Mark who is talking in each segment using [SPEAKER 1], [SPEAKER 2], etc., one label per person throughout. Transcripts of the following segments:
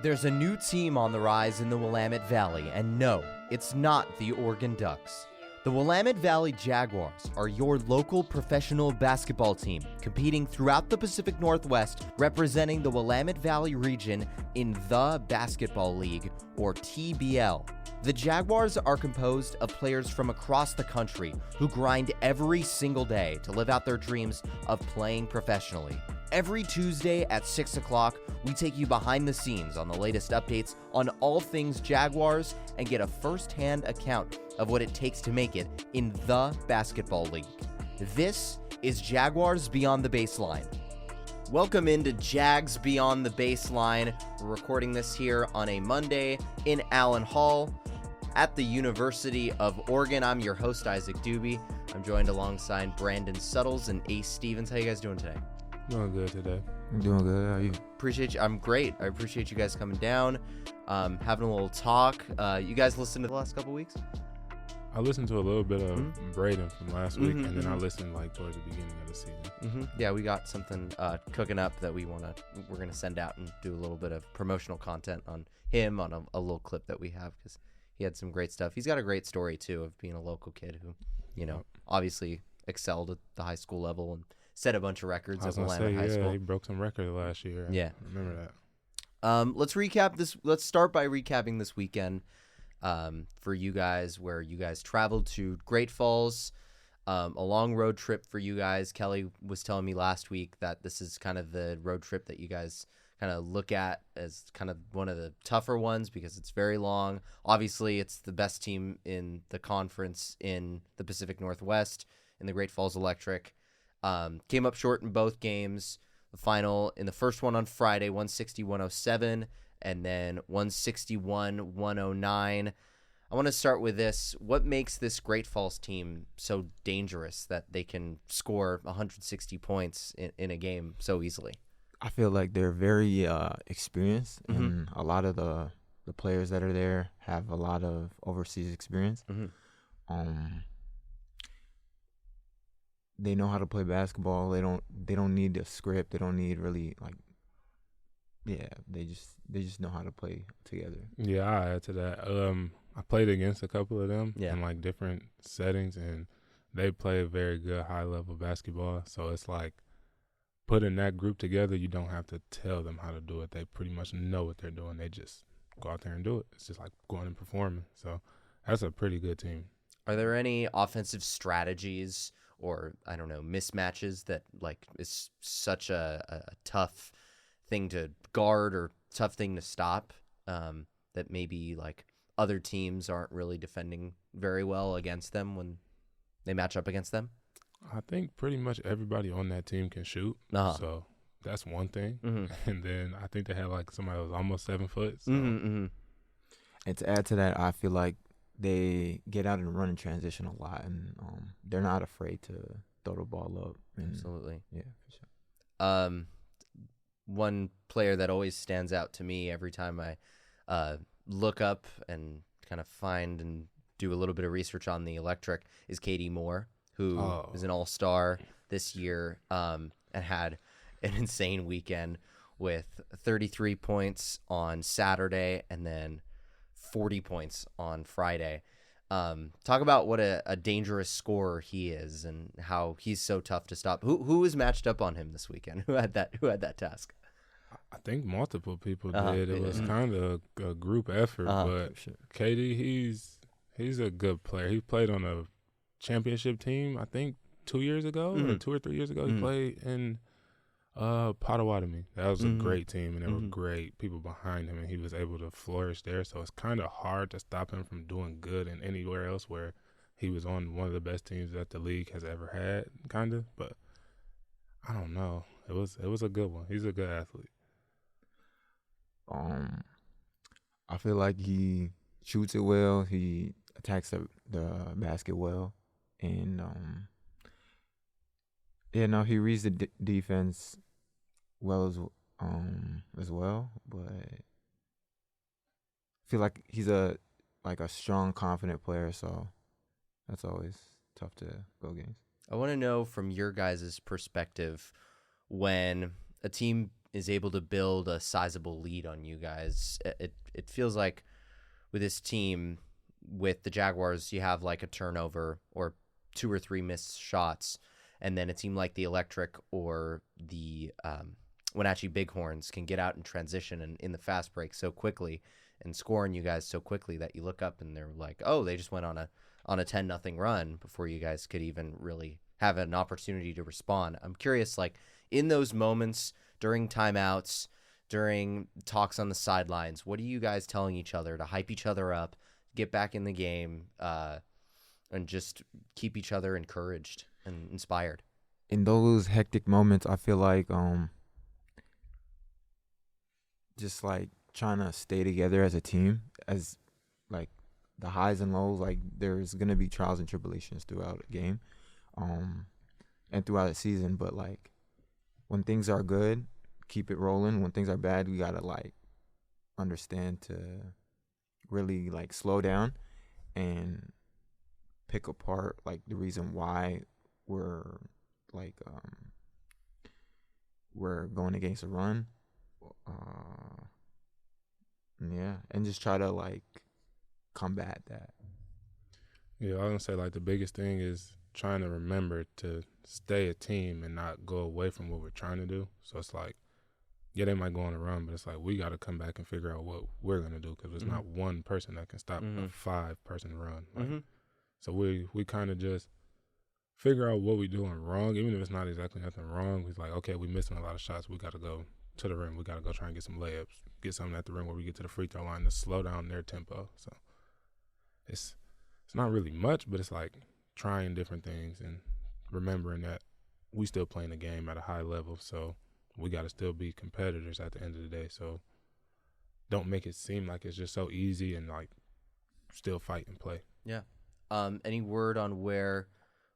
[SPEAKER 1] There's a new team on the rise in the Willamette Valley, and no, it's not the Oregon Ducks. The Willamette Valley Jaguars are your local professional basketball team, competing throughout the Pacific Northwest, representing the Willamette Valley region in the Basketball League, or TBL. The Jaguars are composed of players from across the country who grind every single day to live out their dreams of playing professionally. Every Tuesday at 6 o'clock, we take you behind the scenes on the latest updates on all things Jaguars and get a first-hand account of what it takes to make it in the Basketball League. This is Jaguars Beyond the Baseline. Welcome into Jags Beyond the Baseline. We're recording this here on a Monday in Allen Hall at the University of Oregon. I'm your host, Isaac Doobie. I'm joined alongside Brandon Suttles and Ace Stevens. How you guys doing today?
[SPEAKER 2] Doing good today.
[SPEAKER 3] I'm doing good. How are you?
[SPEAKER 1] Appreciate you. I'm great. I appreciate you guys coming down, having a little talk. You guys listened to the last couple weeks?
[SPEAKER 2] I listened to a little bit of Braden from last week, and then I listened towards the beginning of the season.
[SPEAKER 1] Yeah, we got something cooking up that we're gonna send out and do a little bit of promotional content on him on a little clip that we have, because he had some great stuff. He's got a great story too of being a local kid who, obviously excelled at the high school level and set a bunch of records at Willamette High School.
[SPEAKER 2] He broke some records last year.
[SPEAKER 1] Yeah,
[SPEAKER 2] I remember that.
[SPEAKER 1] Let's recap this. Let's start by recapping this weekend for you guys, where you guys traveled to Great Falls, a long road trip for you guys. Kelly was telling me last week that this is kind of the road trip that you guys kind of look at as kind of one of the tougher ones because it's very long. Obviously, it's the best team in the conference in the Pacific Northwest in the Great Falls Electric. Came up short in both games. The final in the first one on Friday, 160-107, and then 161-109. I want to start with this. What makes this Great Falls team so dangerous that they can score 160 points in a game so easily?
[SPEAKER 3] I feel like they're very experienced, and a lot of the players that are there have a lot of overseas experience. They know how to play basketball. They don't need a script. They don't need really they just know how to play together.
[SPEAKER 2] Yeah, I add to that. I played against a couple of them in different settings, and they play very good high level basketball. So it's like putting that group together. You don't have to tell them how to do it. They pretty much know what they're doing. They just go out there and do it. It's just like going and performing. So that's a pretty good team.
[SPEAKER 1] Are there any offensive strategies or, I don't know, mismatches that is such a tough thing to guard or tough thing to stop that maybe other teams aren't really defending very well against them when they match up against them?
[SPEAKER 3] Mm-hmm.
[SPEAKER 2] I think pretty much everybody on that team can shoot. So that's one thing. And then I think they had somebody that was almost 7 foot. So.
[SPEAKER 3] And to add to that, I feel like they get out and run in transition a lot, and they're not afraid to throw the ball up.
[SPEAKER 1] Absolutely.
[SPEAKER 3] Yeah, for sure.
[SPEAKER 1] One player that always stands out to me every time I look up and kind of find and do a little bit of research on the Electric is Katie Moore, who is an all-star this year and had an insane weekend with 33 points on Saturday and then 40 points on Friday. Talk about what a dangerous scorer he is and how he's so tough to stop. Who was matched up on him this weekend? Who had that task?
[SPEAKER 2] I think multiple people did. It was kind of a group effort, but
[SPEAKER 3] sure.
[SPEAKER 2] Katie, he's a good player. He played on a championship team, I think 2 years ago or 2 or 3 years ago. He played in Potawatomi. That was a great team, and there were great people behind him, and he was able to flourish there. So it's kind of hard to stop him from doing good in anywhere else where he was on one of the best teams that the league has ever had, kind of. But I don't know. It was a good one. He's a good athlete.
[SPEAKER 3] I feel like he shoots it well. He attacks the basket well, and he reads the defense well as well. But I feel like he's a strong, confident player. So that's always tough to go against.
[SPEAKER 1] I want to know from your guys' perspective, when a team is able to build a sizable lead on you guys. It feels like with this team, with the Jaguars, you have like a turnover or 2 or 3 missed shots, and then it seemed like the Electric or the Wenatchee Bighorns can get out in transition and in the fast break so quickly and score on you guys so quickly that you look up and they're like, oh, they just went on a 10-0 run before you guys could even really have an opportunity to respond. I'm curious, like in those moments during timeouts, during talks on the sidelines, what are you guys telling each other to hype each other up, get back in the game, and just keep each other encouraged and inspired?
[SPEAKER 3] In those hectic moments, I feel like just like trying to stay together as a team, as like the highs and lows, like there's gonna be trials and tribulations throughout the game, and throughout the season. But like when things are good, keep it rolling. When things are bad, we gotta like understand to really like slow down and pick apart like the reason why we're like we're going against a run. Yeah, and just try to like combat that.
[SPEAKER 2] Yeah, I was gonna say like the biggest thing is trying to remember to stay a team and not go away from what we're trying to do. So it's like, yeah, they might go on a run, but it's like we got to come back and figure out what we're gonna do, because there's not one person that can stop a 5-person run. Like, so we kind of just figure out what we're doing wrong, even if it's not exactly nothing wrong. We're like, okay, we're missing a lot of shots. We got to go to the rim. We got to go try and get some layups, get something at the rim where we get to the free throw line to slow down their tempo. So it's not really much, but it's like trying different things and remembering that we still playing the game at a high level. So we got to still be competitors at the end of the day. So don't make it seem like it's just so easy, and like still fight and play.
[SPEAKER 1] Yeah. Any word on where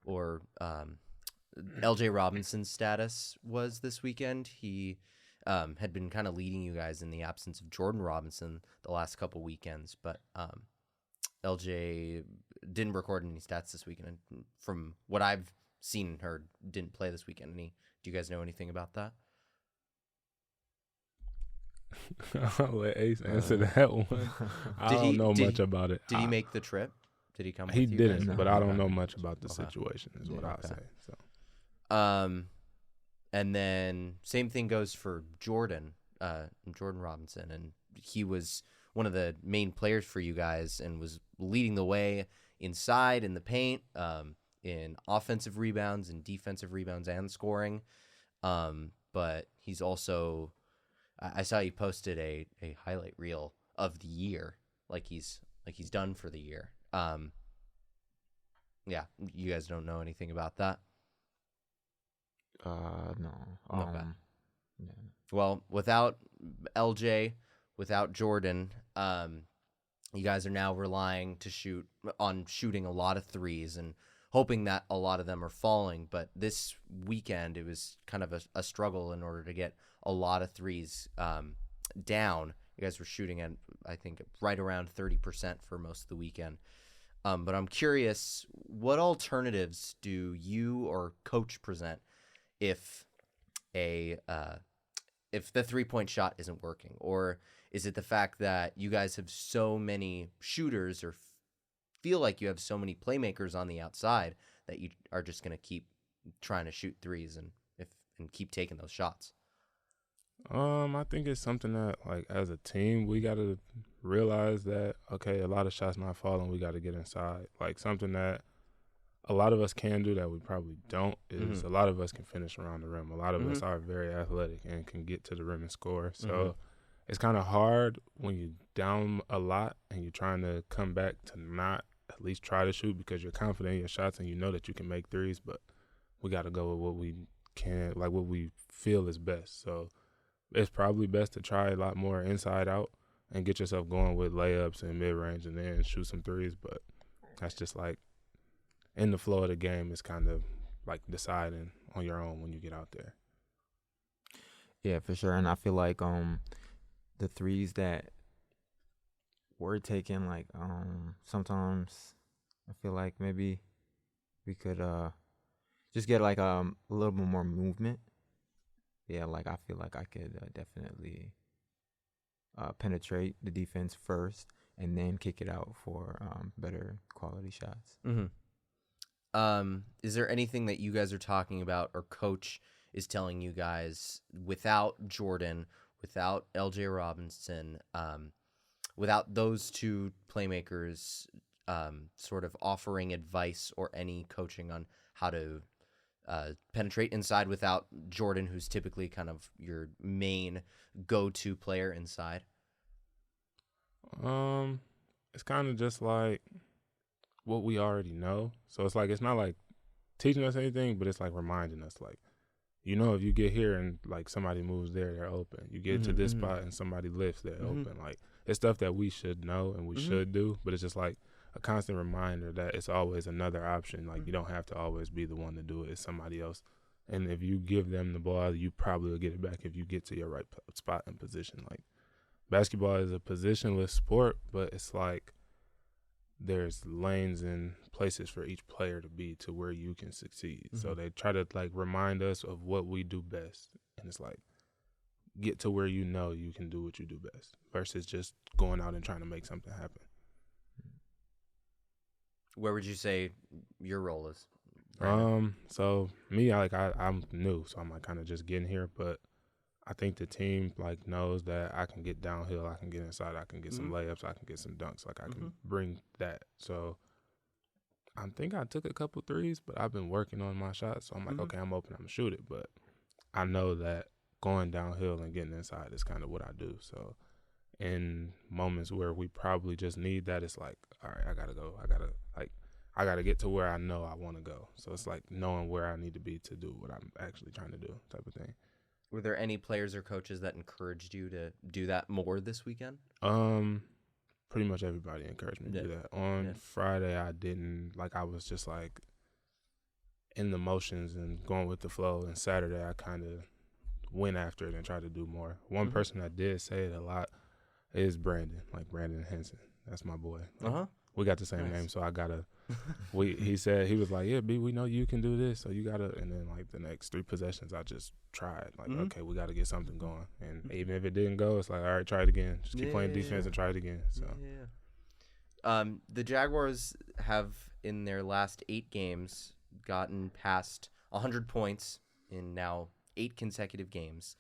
[SPEAKER 1] or LJ Robinson's status was this weekend? He had been kind of leading you guys in the absence of Jordan Robinson the last couple weekends, but LJ didn't record any stats this weekend. And from what I've seen and heard, didn't play this weekend. Do you guys know anything about that?
[SPEAKER 2] I'll let Ace answer that one. I don't know much about it.
[SPEAKER 1] Did he make the trip? Did he come?
[SPEAKER 2] He
[SPEAKER 1] with you
[SPEAKER 2] didn't,
[SPEAKER 1] guys?
[SPEAKER 2] but I don't know much about the situation. Is what I'll say. So.
[SPEAKER 1] And then same thing goes for Jordan Robinson, and he was one of the main players for you guys and was leading the way inside in the paint, in offensive rebounds and defensive rebounds and scoring. But he's also, I saw you posted a highlight reel of the year, like he's done for the year. Yeah, you guys don't know anything about that?
[SPEAKER 3] No.
[SPEAKER 1] Okay.
[SPEAKER 3] Yeah.
[SPEAKER 1] Well, without LJ, without Jordan, you guys are now relying to shooting a lot of threes and hoping that a lot of them are falling. But this weekend, it was kind of a struggle in order to get a lot of threes down. You guys were shooting at, I think, right around 30% for most of the weekend. But I'm curious, what alternatives do you or coach present if the 3-point shot isn't working? Or is it the fact that you guys have so many shooters or feel like you have so many playmakers on the outside that you are just going to keep trying to shoot threes and keep taking those shots?
[SPEAKER 2] I think it's something that, like, as a team, we got to realize that, okay, a lot of shots not falling, we got to get inside. Like, something that a lot of us can do that we probably don't is a lot of us can finish around the rim. A lot of us are very athletic and can get to the rim and score. So it's kind of hard when you're down a lot and you're trying to come back to not at least try to shoot because you're confident in your shots and you know that you can make threes, but we got to go with what we can, like what we feel is best. So it's probably best to try a lot more inside out and get yourself going with layups and mid-range and then shoot some threes. But that's just like in the flow of the game, it's kind of like deciding on your own when you get out there.
[SPEAKER 3] Yeah, for sure. And I feel like the threes that we're taking, like sometimes I feel like maybe we could just get like a little bit more movement yeah, like I feel like I could definitely penetrate the defense first and then kick it out for better quality shots.
[SPEAKER 1] Is there anything that you guys are talking about or coach is telling you guys without Jordan, without LJ Robinson, without those two playmakers sort of offering advice or any coaching on how to penetrate inside without Jordan, who's typically kind of your main go-to player inside?
[SPEAKER 2] It's kind of just like what we already know. So it's like, it's not like teaching us anything, but it's like reminding us, like, you know, if you get here and like somebody moves there, they're open. You get to this spot and somebody lifts, they're open. Like, it's stuff that we should know and we should do, but it's just like a constant reminder that it's always another option. Like, you don't have to always be the one to do it. It's somebody else. And if you give them the ball, you probably will get it back if you get to your right spot and position. Like, basketball is a positionless sport, but it's like there's lanes and places for each player to be to where you can succeed. So they try to like remind us of what we do best. And it's like, get to where you know you can do what you do best versus just going out and trying to make something happen.
[SPEAKER 1] Where would you say your role is?
[SPEAKER 2] So me, I'm new, so I'm like kind of just getting here, but I think the team like knows that I can get downhill, I can get inside, I can get some layups, I can get some dunks, like I can bring that. So I think I took a couple threes, but I've been working on my shots. So I'm like, okay, I'm open, I'm gonna shoot it. But I know that going downhill and getting inside is kind of what I do. So in moments where we probably just need that, it's like, all right, I gotta go. I gotta get to where I know I want to go. So it's like knowing where I need to be to do what I'm actually trying to do, type of thing.
[SPEAKER 1] Were there any players or coaches that encouraged you to do that more this weekend?
[SPEAKER 2] Pretty much everybody encouraged me to do that. On Friday, I didn't, like, I was just like in the motions and going with the flow. And Saturday, I kind of went after it and tried to do more. One person that did say it a lot is Brandon, like Brandon Henson. That's my boy. Like, we got the same name, so I gotta. He said, he was like, yeah, B, we know you can do this, so you gotta. And then like the next 3 possessions, I just tried. Like, okay, we gotta get something going. And even if it didn't go, it's like, all right, try it again. Just keep playing defense and try it again. So
[SPEAKER 1] the Jaguars have in their last 8 games gotten past 100 points in now 8 consecutive games.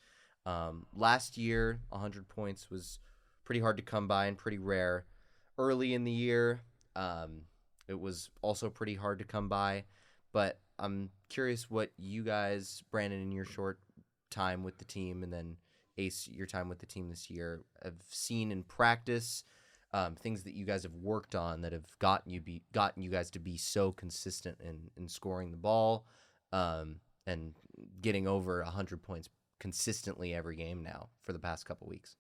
[SPEAKER 1] Last year, 100 points was pretty hard to come by and pretty rare. Early in the year, it was also pretty hard to come by, but I'm curious what you guys, Brandon, in your short time with the team, and then Ace, your time with the team this year, have seen in practice, things that you guys have worked on that have gotten you guys to be so consistent in scoring the ball, and getting over 100 points consistently every game now for the past couple weeks.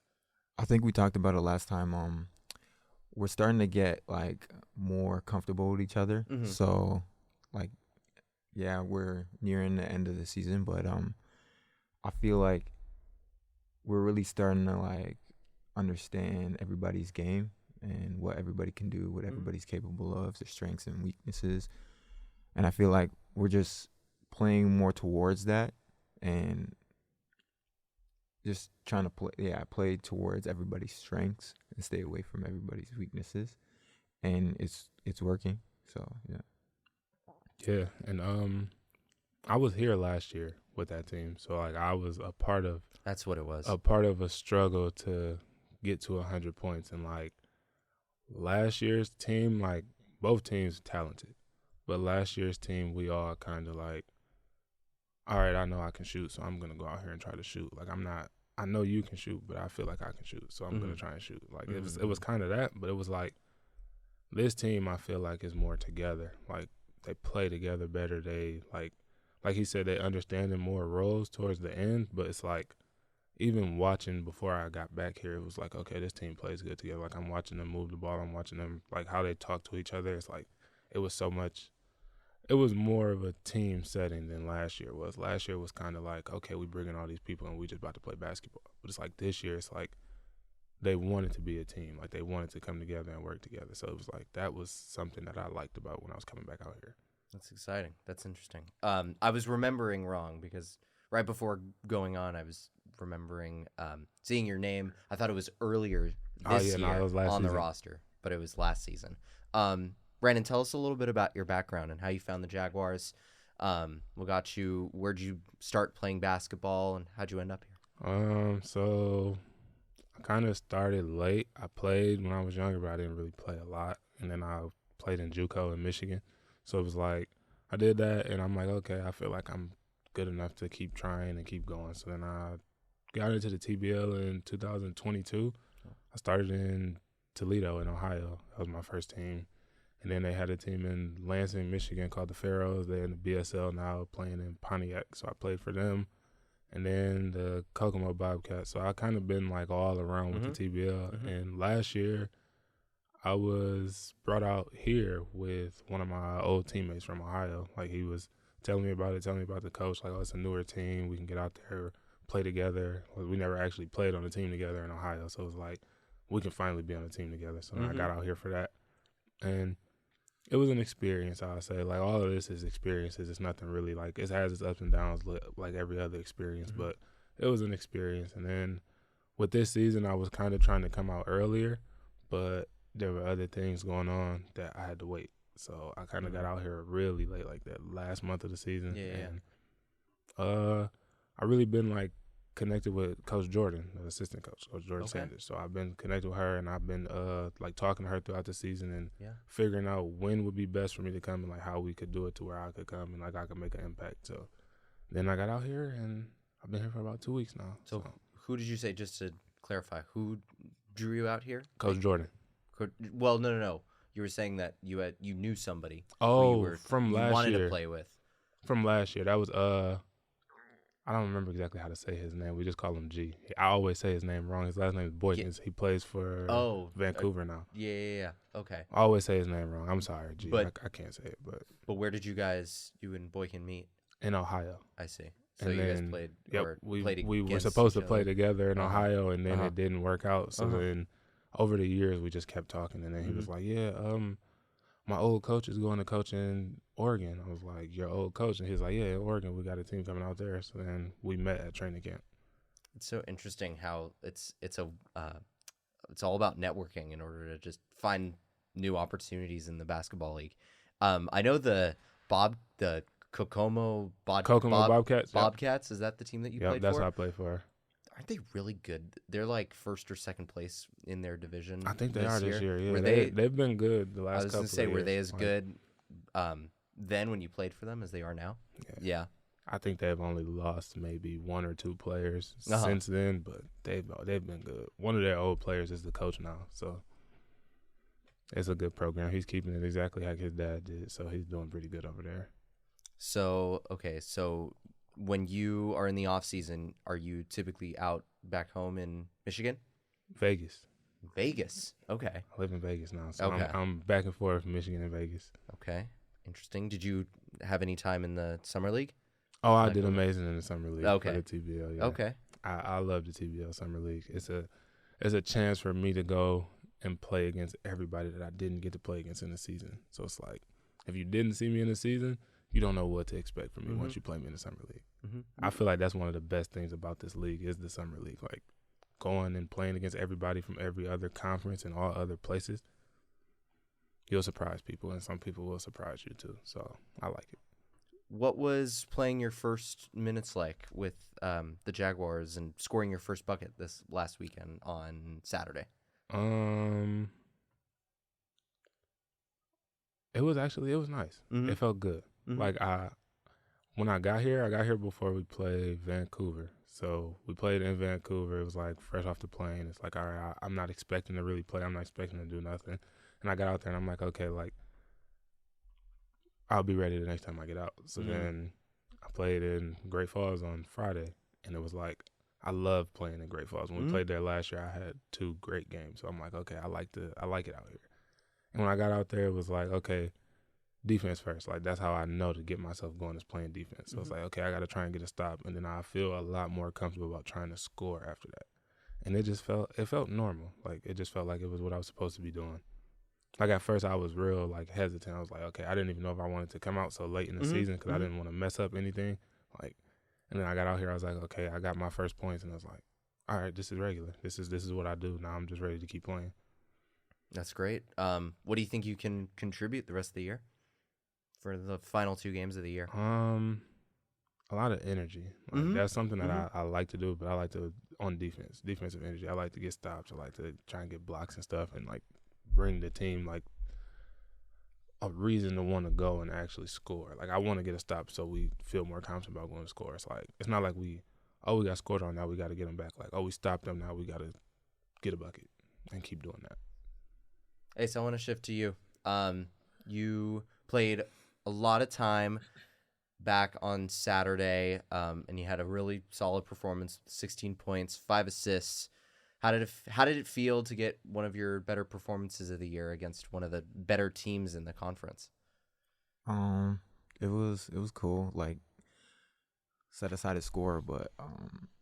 [SPEAKER 3] I think we talked about it last time. We're starting to get like more comfortable with each other. So like, yeah, we're nearing the end of the season, but I feel like we're really starting to like understand everybody's game and what everybody can do, what everybody's capable of, their strengths and weaknesses. And I feel like we're just playing more towards that and just trying to play towards everybody's strengths and stay away from everybody's weaknesses, and it's working. So
[SPEAKER 2] yeah, and I was here last year with that team, so like I was a part of.
[SPEAKER 1] That's what it was.
[SPEAKER 2] A part of a struggle to get to 100 points, and like last year's team, like both teams talented, but last year's team we all kind of like, all right, I know I can shoot, so I'm gonna go out here and try to shoot. Like I know you can shoot, but I feel like I can shoot, so I'm gonna try and shoot. Like it was kind of that, but it was like this team I feel like is more together. Like they play together better. They like he said, they understand in more roles towards the end. But it's like even watching before I got back here, it was like, okay, this team plays good together. Like I'm watching them move the ball. I'm watching them like how they talk to each other. It's like it was so much. It was more of a team setting than last year was. Last year was kind of like, okay, we bring in all these people and we just about to play basketball. But it's like this year, it's like they wanted to be a team. Like they wanted to come together and work together. So it was like that was something that I liked about when I was coming back out here.
[SPEAKER 1] That's exciting. That's interesting. I was remembering wrong because right before going on, I was remembering seeing your name. I thought it was earlier this year
[SPEAKER 2] it was last
[SPEAKER 1] on
[SPEAKER 2] season.
[SPEAKER 1] the roster, but it was last season. Brandon, tell us a little bit about your background and how you found the Jaguars. What got you? Where'd you start playing basketball, and how'd you end up here?
[SPEAKER 2] So I kind of started late. I played when I was younger, but I didn't really play a lot. And then I played in JUCO in Michigan. So it was like I did that, and I'm like, okay, I feel like I'm good enough to keep trying and keep going. So then I got into the TBL in 2022. I started in Toledo in Ohio. That was my first team. And then they had a team in Lansing, Michigan called the Pharaohs. They're in the BSL now, playing in Pontiac. So I played for them. And then the Kokomo Bobcats. So I kind of been like all around with the TBL. And last year, I was brought out here with one of my old teammates from Ohio. Like, he was telling me about the coach. Like, oh, it's a newer team. We can get out there, play together. Like, we never actually played on a team together in Ohio. So it was like, we can finally be on a team together. So I got out here for that. And it was an experience, I would say. Like, all of this is experiences. It's nothing really, like, it has its ups and downs like every other experience. But it was an experience. And then with this season, I was kind of trying to come out earlier, but there were other things going on that I had to wait. So I kind of got out here really late, like that last month of the season. And I really been, like, connected with Coach Jordan, the assistant coach, Coach Jordan Sanders. So I've been connected with her, and I've been like talking to her throughout the season and figuring out when would be best for me to come and like how we could do it to where I could come and like I could make an impact. So then I got out here, and I've been here for about 2 weeks now.
[SPEAKER 1] So who did you say, just to clarify, who drew you out here?
[SPEAKER 2] Coach Jordan.
[SPEAKER 1] Well, no. You were saying that you knew somebody.
[SPEAKER 2] From last year.
[SPEAKER 1] You wanted to play with.
[SPEAKER 2] From last year. That was I don't remember exactly how to say his name. We just call him G. I always say his name wrong. His last name is Boykins. He plays for Vancouver now.
[SPEAKER 1] Yeah. Okay.
[SPEAKER 2] I always say his name wrong. I'm sorry, G. I can't say it.
[SPEAKER 1] But where did you and Boykin meet?
[SPEAKER 2] In Ohio.
[SPEAKER 1] I see. So you guys played played
[SPEAKER 2] we were
[SPEAKER 1] against
[SPEAKER 2] supposed to
[SPEAKER 1] each
[SPEAKER 2] play
[SPEAKER 1] other?
[SPEAKER 2] together in Ohio, and then it didn't work out. So then over the years, we just kept talking. And then he was like, my old coach is going to coach in Oregon. I was like, your old coach? And he's like, yeah, in Oregon, we got a team coming out there. So then we met at training camp.
[SPEAKER 1] It's so interesting how it's all about networking in order to just find new opportunities in the basketball league. I know the Kokomo
[SPEAKER 2] Bobcats.
[SPEAKER 1] Bobcats, is that the team that you played for?
[SPEAKER 2] That's what I played for.
[SPEAKER 1] Aren't they really good? They're like first or second place in their division.
[SPEAKER 2] I think they are this year. Yeah, they've been good the last couple of years. I was going to say, were they
[SPEAKER 1] as good then when you played for them as they are now? Yeah.
[SPEAKER 2] I think they've only lost maybe one or two players since then, but they've been good. One of their old players is the coach now, so it's a good program. He's keeping it exactly like his dad did, so he's doing pretty good over there.
[SPEAKER 1] So when you are in the off season, are you typically out back home in Michigan?
[SPEAKER 2] Vegas.
[SPEAKER 1] Okay.
[SPEAKER 2] I live in Vegas now, so I'm back and forth from Michigan and Vegas.
[SPEAKER 1] Okay. Interesting. Did you have any time in the summer league?
[SPEAKER 2] Oh, I did amazing in the summer league for the TBL. Yeah.
[SPEAKER 1] Okay.
[SPEAKER 2] I love the TBL summer league. It's a chance for me to go and play against everybody that I didn't get to play against in the season. So it's like, if you didn't see me in the season, you don't know what to expect from me once you play me in the summer league. I feel like that's one of the best things about this league is the summer league. Like, going and playing against everybody from every other conference and all other places, you'll surprise people, and some people will surprise you too. So I like it.
[SPEAKER 3] What was playing your first minutes like with the Jaguars and scoring your first bucket this last weekend on Saturday?
[SPEAKER 2] It was nice.
[SPEAKER 3] Mm-hmm.
[SPEAKER 2] It felt good.
[SPEAKER 3] Mm-hmm.
[SPEAKER 2] Like when I got here before we played Vancouver. So we played in Vancouver. It was like fresh off the plane. It's like, all right, I'm not expecting to really play. I'm not expecting to do nothing. And I got out there and I'm like, okay, like, I'll be ready the next time I get out. So then I played in Great Falls on Friday, and it was like, I love playing in Great Falls. When we played there last year, I had 2 great games. So I'm like, okay, I like it out here. And when I got out there, it was like, okay, defense first. Like, that's how I know to get myself going is playing defense. So it's like, okay, I got to try and get a stop. And then I feel a lot more comfortable about trying to score after that. And it felt normal. Like, it just felt like it was what I was supposed to be doing. Like, at first, I was real, like, hesitant. I was like, okay, I didn't even know if I wanted to come out so late in the season because I didn't want to mess up anything. Like, And then I got out here, I was like, okay, I got my first points, and I was like, all right, this is regular. This is what I do. Now I'm just ready to keep playing.
[SPEAKER 1] That's great. What do you think you can contribute the rest of the year for the final 2 games of the year?
[SPEAKER 2] A lot of energy. Like, that's something that I like to do, but I like to, on defensive energy. I like to get stops. I like to try and get blocks and stuff and, like, bring the team, like, a reason to want to go and actually score. Like, I want to get a stop so we feel more confident about going to score. It's like, it's not like we got scored on, now we got to get them back. Like, we stopped them, now we got to get a bucket and keep doing that.
[SPEAKER 1] Ace, I want to shift to you. You played a lot of time back on Saturday, and you had a really solid performance, 16 points, 5 assists. How did it feel to get one of your better performances of the year against one of the better teams in the conference?
[SPEAKER 3] It was cool. Like, set aside a score, but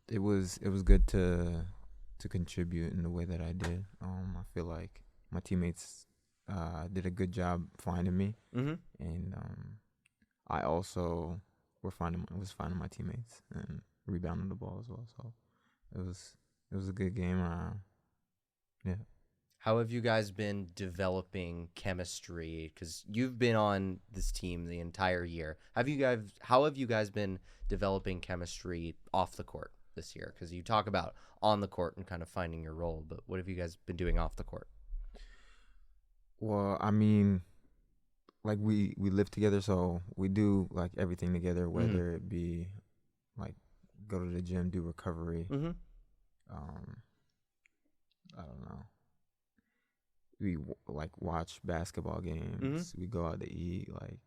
[SPEAKER 3] it was good to contribute in the way that I did. I feel like my teammates did a good job finding me, and I also was finding my teammates and rebounding the ball as well. So it was a good game. Yeah.
[SPEAKER 1] How have you guys been developing chemistry? Because you've been on this team the entire year. How have you guys been developing chemistry off the court this year? Because you talk about on the court and kind of finding your role, but what have you guys been doing off the court?
[SPEAKER 3] Well, I mean, like we live together, so we do like everything together, whether it be like go to the gym, do recovery. I don't know. We like watch basketball games. We go out to eat, like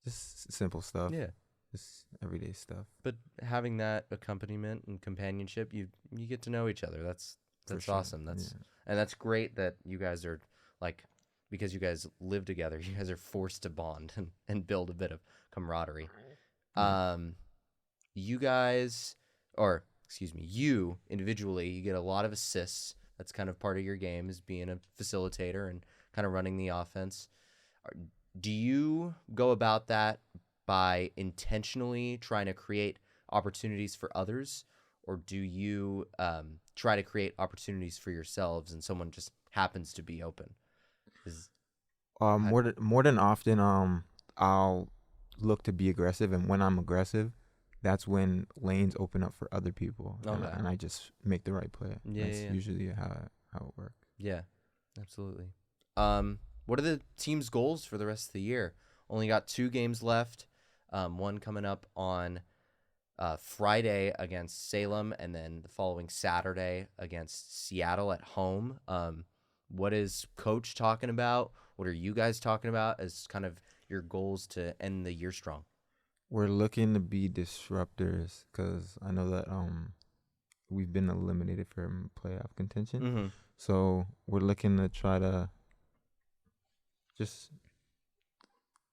[SPEAKER 3] just simple stuff.
[SPEAKER 1] Yeah,
[SPEAKER 3] just everyday stuff.
[SPEAKER 1] But having that accompaniment and companionship, you get to know each other. That's
[SPEAKER 3] sure.
[SPEAKER 1] awesome. And that's great that you guys are like, because you guys live together, you guys are forced to bond and build a bit of camaraderie. You individually, you get a lot of assists. That's kind of part of your game, is being a facilitator and kind of running the offense. Do you go about that by intentionally trying to create opportunities for others, or do you try to create opportunities for yourselves and someone just happens to be open?
[SPEAKER 3] More than often, I'll look to be aggressive, and when I'm aggressive, that's when lanes open up for other people, and I just make the right play. That's usually how it works.
[SPEAKER 1] Yeah, absolutely. What are the team's goals for the rest of the year? Only got 2 games left. One coming up on Friday against Salem, and then the following Saturday against Seattle at home. What is Coach talking about? What are you guys talking about as kind of your goals to end the year strong?
[SPEAKER 3] We're looking to be disruptors, because I know that we've been eliminated from playoff contention. So we're looking to try to just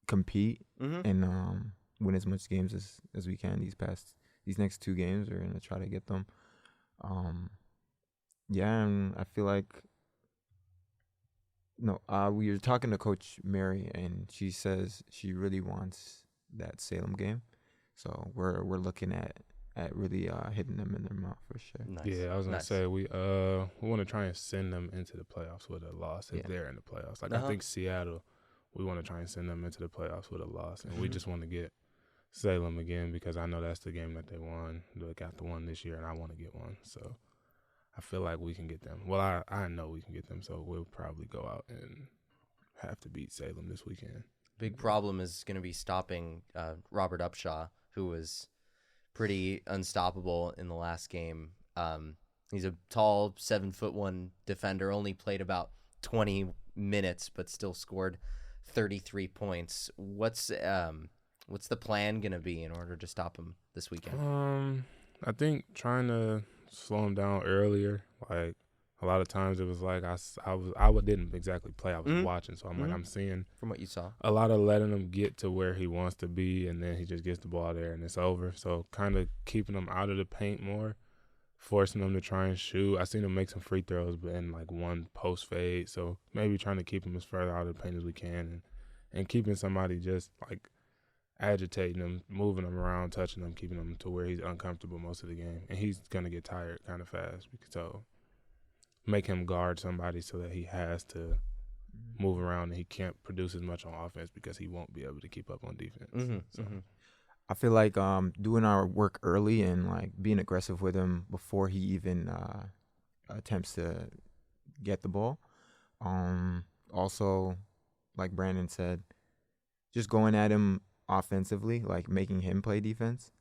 [SPEAKER 3] compete and win as much games as we can. These next 2 games, we're gonna try to get them. And I feel like we were talking to Coach Mary, and she says she really wants that Salem game, so we're looking at really hitting them in their mouth for sure.
[SPEAKER 2] Nice. Yeah, I was gonna say we want to try and send them into the playoffs with a loss if they're in the playoffs. Like I think Seattle, we want to try and send them into the playoffs with a loss, and we just want to get Salem again, because I know that's the game that they won. They got the one this year, and I want to get one. So I feel like we can get them. Well, I know we can get them, so we'll probably go out and have to beat Salem this weekend.
[SPEAKER 1] Big problem is going to be stopping Robert Upshaw, who was pretty unstoppable in the last game. He's a tall 7'1" defender, only played about 20 minutes, but still scored 33 points. What's the plan going to be in order to stop him this weekend?
[SPEAKER 2] I think trying to slow him down earlier. Like a lot of times it was like I didn't exactly play. I was watching, so I'm like, I'm seeing
[SPEAKER 1] from what you saw
[SPEAKER 2] a lot of letting him get to where he wants to be, and then he just gets the ball there and it's over. So kind of keeping him out of the paint more, forcing him to try and shoot. I seen him make some free throws, but in like one post fade. So maybe trying to keep him as further out of the paint as we can, and keeping somebody just like agitating him, moving him around, touching him, keeping him to where he's uncomfortable most of the game. And he's going to get tired kind of fast. So make him guard somebody so that he has to move around and he can't produce as much on offense because he won't be able to keep up on defense.
[SPEAKER 3] I feel like doing our work early and like being aggressive with him before he even attempts to get the ball. Also, like Brandon said, just going at him offensively, like making him play defense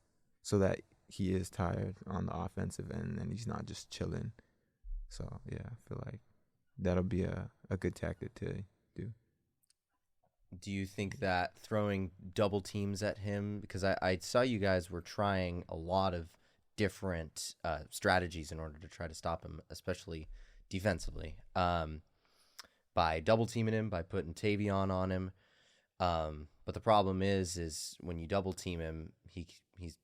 [SPEAKER 3] so that he is tired on the offensive end and he's not just chilling. So, yeah, I feel like that'll be a good tactic to do.
[SPEAKER 1] Do you think that throwing double teams at him, because I saw you guys were trying a lot of different strategies in order to try to stop him, especially defensively, by double teaming him, by putting Tavion on him. But the problem is when you double team him, he's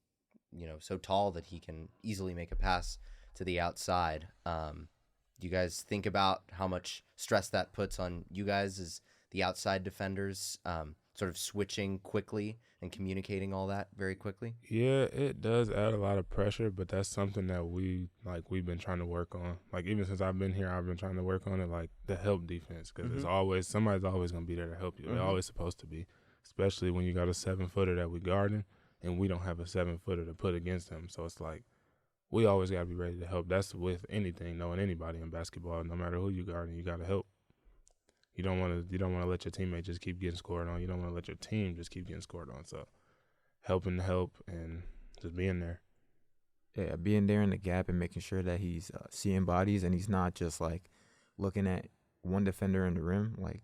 [SPEAKER 1] so tall that he can easily make a pass to the outside. Do you guys think about how much stress that puts on you guys as the outside defenders, sort of switching quickly and communicating all that very quickly?
[SPEAKER 2] Yeah, it does add a lot of pressure, but that's something that we've been trying to work on. Like, even since I've been here, I've been trying to work on it, like the help defense, because somebody's always going to be there to help you. They're always supposed to be, especially when you got a 7-footer that we guarding and we don't have a 7-footer to put against him. So it's like we always got to be ready to help. That's with anything, knowing anybody in basketball. No matter who you guarding, you got to help. You don't want to let your teammate just keep getting scored on. You don't want to let your team just keep getting scored on. So helping to help and just being there.
[SPEAKER 3] Yeah, being there in the gap and making sure that he's seeing bodies and he's not just like looking at one defender in the rim. Like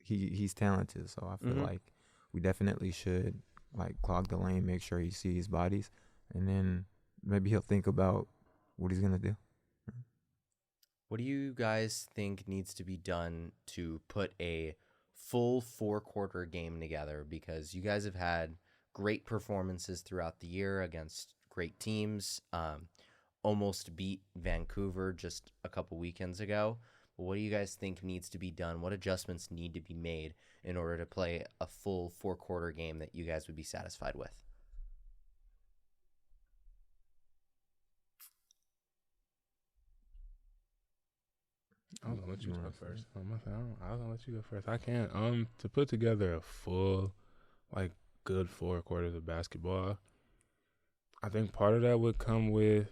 [SPEAKER 3] he's talented, so I feel like we definitely should like clog the lane, make sure he sees bodies, and then maybe he'll think about what he's gonna do.
[SPEAKER 1] What do you guys think needs to be done to put a full 4-quarter game together? Because you guys have had great performances throughout the year against great teams. Almost beat Vancouver just a couple weekends ago. But what do you guys think needs to be done? What adjustments need to be made in order to play a full 4-quarter game that you guys would be satisfied with?
[SPEAKER 2] I was gonna let you go first. I was gonna let you go first. I can't. To put together a full, like, good 4 quarters of basketball, I think part of that would come with.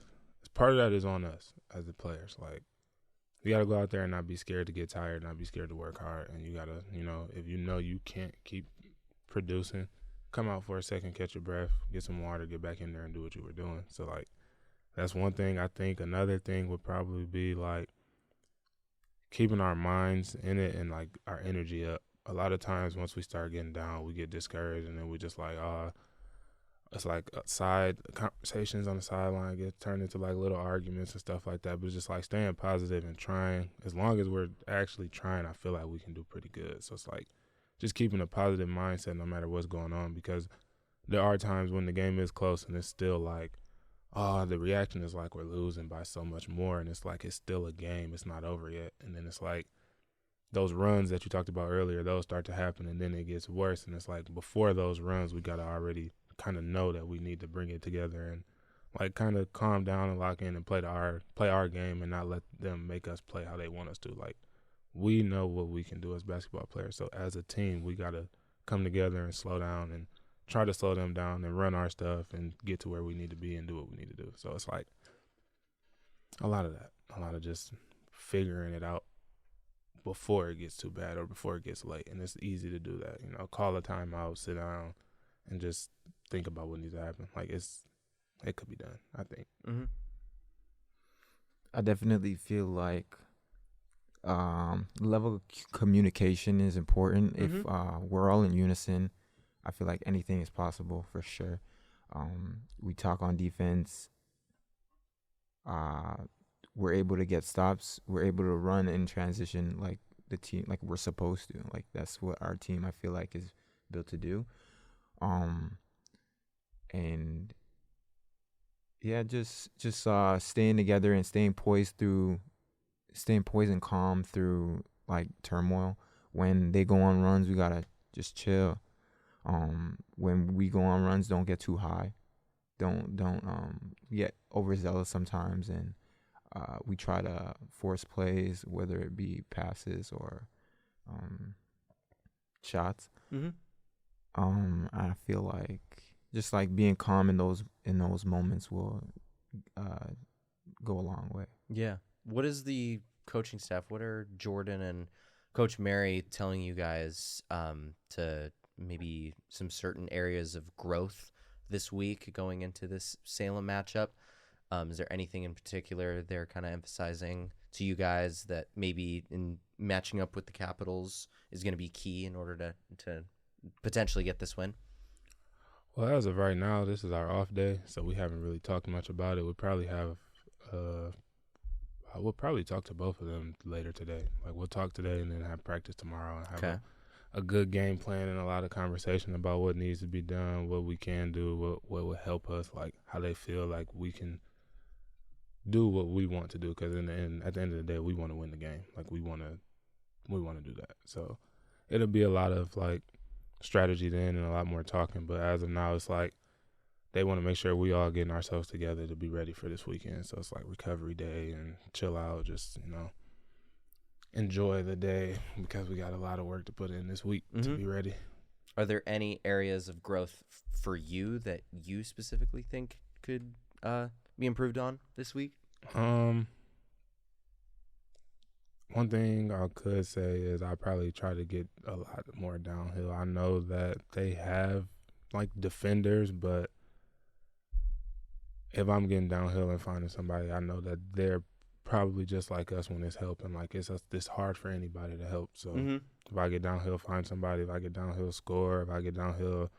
[SPEAKER 2] Part of that is on us as the players. Like, you gotta go out there and not be scared to get tired, not be scared to work hard, and you gotta, if you can't keep producing, come out for a second, catch your breath, get some water, get back in there, and do what you were doing. So, like, that's one thing. I think another thing would probably be like keeping our minds in it and like our energy up. A lot of times once we start getting down, we get discouraged and then we just like, it's like side conversations on the sideline get turned into like little arguments and stuff like that. But it's just like staying positive and trying. As long as we're actually trying, I feel like we can do pretty good. So it's like just keeping a positive mindset no matter what's going on, because there are times when the game is close and it's still like, the reaction is like we're losing by so much more, and it's like it's still a game. It's not over yet. And then it's like those runs that you talked about earlier, those start to happen, and then it gets worse. And it's like before those runs, we got to already kind of know that we need to bring it together and like kind of calm down and lock in and play our game and not let them make us play how they want us to. Like, we know what we can do as basketball players. So as a team, we got to come together and slow down and try to slow them down and run our stuff and get to where we need to be and do what we need to do. So it's like a lot of that, a lot of just figuring it out before it gets too bad or before it gets late. And it's easy to do that, call a timeout, sit down, and just think about what needs to happen. Like, it could be done, I think.
[SPEAKER 3] I definitely feel like level of communication is important. If we're all in unison, I feel like anything is possible for sure. We talk on defense. We're able to get stops. We're able to run in transition like the team, like we're supposed to. Like, that's what our team, I feel like, is built to do. And yeah, just staying together and staying poised and calm through like turmoil. When they go on runs, we gotta just chill. When we go on runs, don't get too high. Don't get overzealous sometimes, and we try to force plays, whether it be passes or shots. I feel like just like being calm in those moments will go a long way.
[SPEAKER 1] Yeah. What is the coaching staff? What are Jordan and Coach Mary telling you guys to maybe some certain areas of growth this week going into this Salem matchup? Is there anything in particular they're kind of emphasizing to you guys that maybe in matching up with the Capitals is going to be key in order to potentially get this win?
[SPEAKER 2] Well, as of right now, this is our off day, so we haven't really talked much about it. We'll probably have we'll probably talk to both of them later today. Like, we'll talk today and then have practice tomorrow and have a good game plan and a lot of conversation about what needs to be done, what we can do, what will help us, like how they feel like we can do what we want to do. Because at the end of the day, we want to win the game. Like, we want to do that. So it'll be a lot of like strategy then and a lot more talking. But as of now, it's like they want to make sure we all getting ourselves together to be ready for this weekend. So it's like recovery day and chill out, just, enjoy the day because we got a lot of work to put in this week to be ready.
[SPEAKER 1] Are there any areas of growth for you that you specifically think could be improved on this week?
[SPEAKER 2] One thing I could say is I probably try to get a lot more downhill. I know that they have like defenders, but if I'm getting downhill and finding somebody, I know that they're probably just like us when it's helping. Like, it's hard for anybody to help. So if I get downhill, find somebody. If I get downhill, score. If I get downhill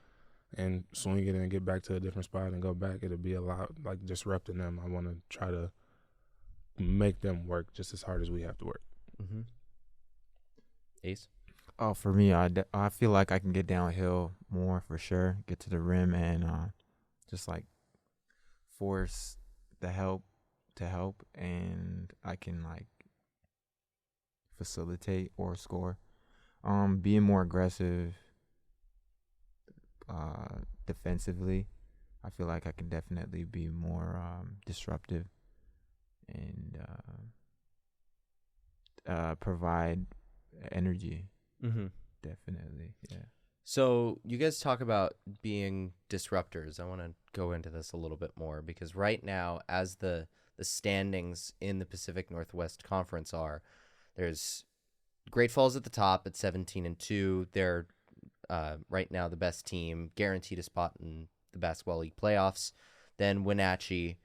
[SPEAKER 2] and swing it and get back to a different spot and go back, it'll be a lot like disrupting them. I want to try to make them work just as hard as we have to work.
[SPEAKER 1] Ace?
[SPEAKER 3] Oh, for me, I feel like I can get downhill more for sure, get to the rim and just like force the help to help, and I can like facilitate or score. Being more aggressive defensively, I feel like I can definitely be more disruptive and provide energy. Definitely, yeah.
[SPEAKER 1] So you guys talk about being disruptors. I want to go into this a little bit more because right now, as the standings in the Pacific Northwest Conference are, there's Great Falls at the top at 17-2. They're right now the best team, guaranteed a spot in the Basketball League playoffs. Then Wenatchee,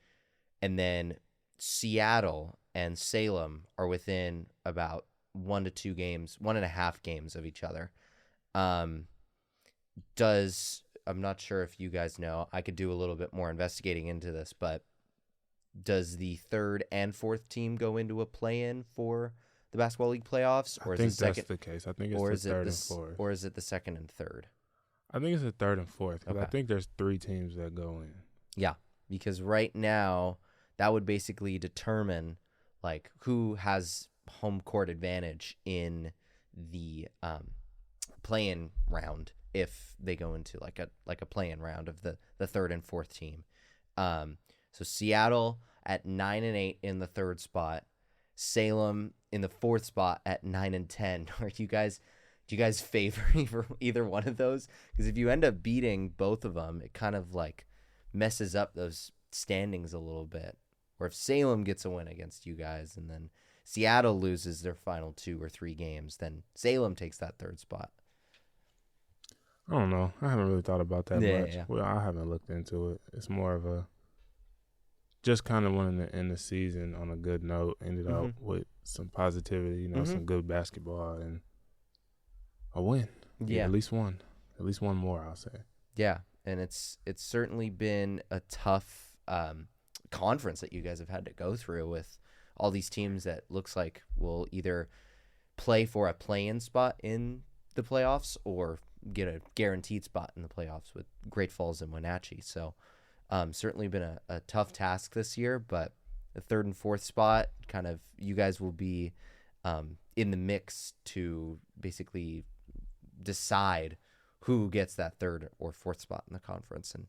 [SPEAKER 1] and then Seattle and Salem are within about 1.5 games of each other. I'm not sure if you guys know, I could do a little bit more investigating into this, but does the third and fourth team go into a play-in for the Basketball League playoffs? Or
[SPEAKER 2] I think that's the case. I think it's the third and fourth.
[SPEAKER 1] Or is it the second and third?
[SPEAKER 2] I think it's the third and fourth because I think there's 3 teams that go in.
[SPEAKER 1] Yeah, because right now that would basically determine like who has home court advantage in the play-in round if they go into like a play-in round of the third and fourth team. So Seattle at 9-8 in the third spot, Salem in the fourth spot at 9-10. Do you guys favor either one of those? Because if you end up beating both of them, it kind of like messes up those standings a little bit. Or if Salem gets a win against you guys and then Seattle loses their final 2 or 3 games, then Salem takes that third spot.
[SPEAKER 2] I don't know. I haven't really thought about that much.
[SPEAKER 1] Yeah.
[SPEAKER 2] Well, I haven't looked into it. It's more of a just kind of wanting to end the season on a good note, ended out with some positivity, some good basketball and a win.
[SPEAKER 1] Yeah.
[SPEAKER 2] At least one more, I'll say.
[SPEAKER 1] Yeah, and it's certainly been a tough conference that you guys have had to go through with all these teams that looks like will either play for a play-in spot in the playoffs or get a guaranteed spot in the playoffs with Great Falls and Wenatchee. So certainly been a tough task this year, but the third and fourth spot, kind of you guys will be in the mix to basically decide who gets that third or fourth spot in the conference and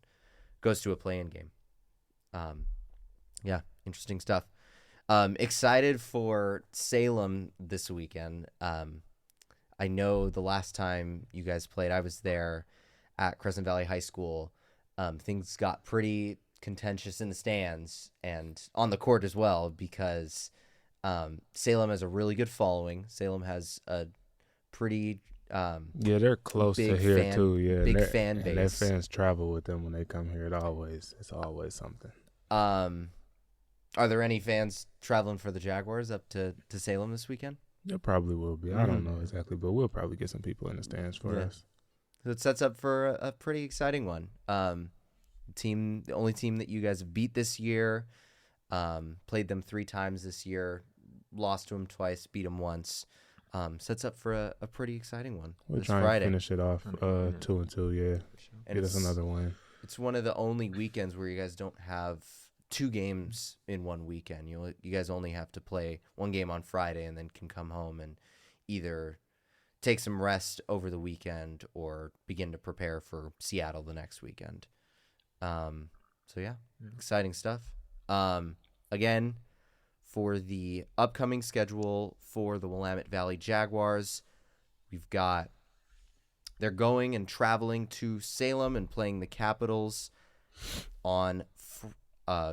[SPEAKER 1] goes to a play-in game. Yeah, interesting stuff. Excited for Salem this weekend. I know the last time you guys played, I was there at Crescent Valley High School. Things got pretty contentious in the stands and on the court as well because Salem has a really good following. Salem has a pretty
[SPEAKER 2] they're close to here too. Yeah,
[SPEAKER 1] big fan base.
[SPEAKER 2] And their fans travel with them when they come here. It's always something.
[SPEAKER 1] Are there any fans traveling for the Jaguars up to Salem this weekend?
[SPEAKER 2] There probably will be. I don't know exactly, but we'll probably get some people in the stands for us.
[SPEAKER 1] So it sets up for a pretty exciting one. The only team that you guys have beat this year, played them 3 times this year, lost to them twice, beat them once. Sets up for a pretty exciting one.
[SPEAKER 2] We're
[SPEAKER 1] this
[SPEAKER 2] trying
[SPEAKER 1] Friday.
[SPEAKER 2] to finish it off 2-2, yeah.
[SPEAKER 1] And
[SPEAKER 2] Get us another win.
[SPEAKER 1] It's one of the only weekends where you guys don't have 2 games in one weekend. You guys only have to play 1 game on Friday and then can come home and either take some rest over the weekend or begin to prepare for Seattle the next weekend. Exciting stuff. Again, for the upcoming schedule for the Willamette Valley Jaguars, they're going and traveling to Salem and playing the Capitals on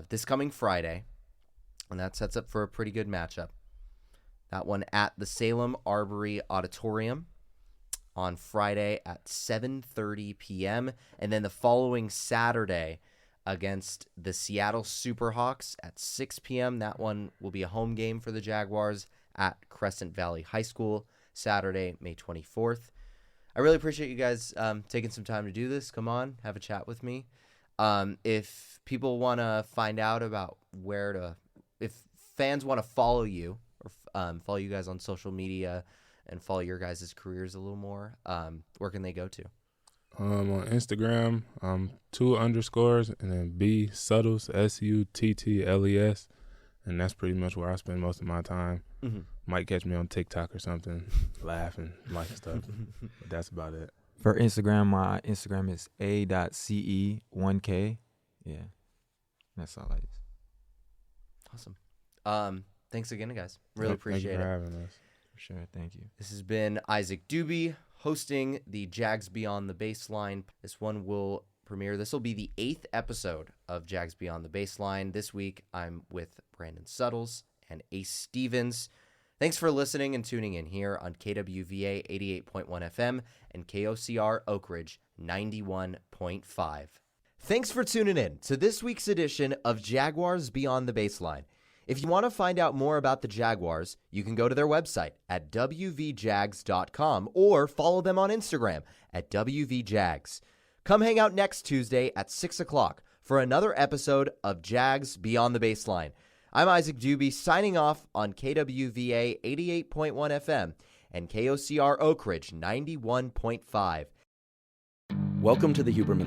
[SPEAKER 1] this coming Friday, and that sets up for a pretty good matchup. That one at the Salem Armory Auditorium on Friday at 7:30 p.m., and then the following Saturday against the Seattle Superhawks at 6 p.m. That one will be a home game for the Jaguars at Crescent Valley High School, Saturday, May 24th. I really appreciate you guys taking some time to do this. Come on, have a chat with me. If people want to find out about if fans want to follow you or follow you guys on social media and follow your guys' careers a little more, where can they go to?
[SPEAKER 2] On Instagram, 2 underscores and then B Suttles, Suttles, and that's pretty much where I spend most of my time. Mm-hmm. Might catch me on TikTok or something, laughing, like stuff. But that's about it.
[SPEAKER 3] For Instagram, my Instagram is a.ce1k. Yeah, that's all I use.
[SPEAKER 1] Awesome. Thanks again, guys. Really appreciate it.
[SPEAKER 2] Thank you for having us.
[SPEAKER 3] For sure, thank you.
[SPEAKER 1] This has been Isaac Doobie hosting the Jags Beyond the Baseline. This one will premiere. This will be the 8th episode of Jags Beyond the Baseline. This week, I'm with Brandon Suttles and Ace Stevens. Thanks for listening and tuning in here on KWVA 88.1 FM and KOCR Oak Ridge 91.5. Thanks for tuning in to this week's edition of Jaguars Beyond the Baseline. If you want to find out more about the Jaguars, you can go to their website at wvjags.com or follow them on Instagram at wvjags. Come hang out next Tuesday at 6 o'clock for another episode of Jags Beyond the Baseline. I'm Isaac Doobie signing off on KWVA 88.1 FM and KOCR Oak Ridge 91.5.
[SPEAKER 4] Welcome to the Huberman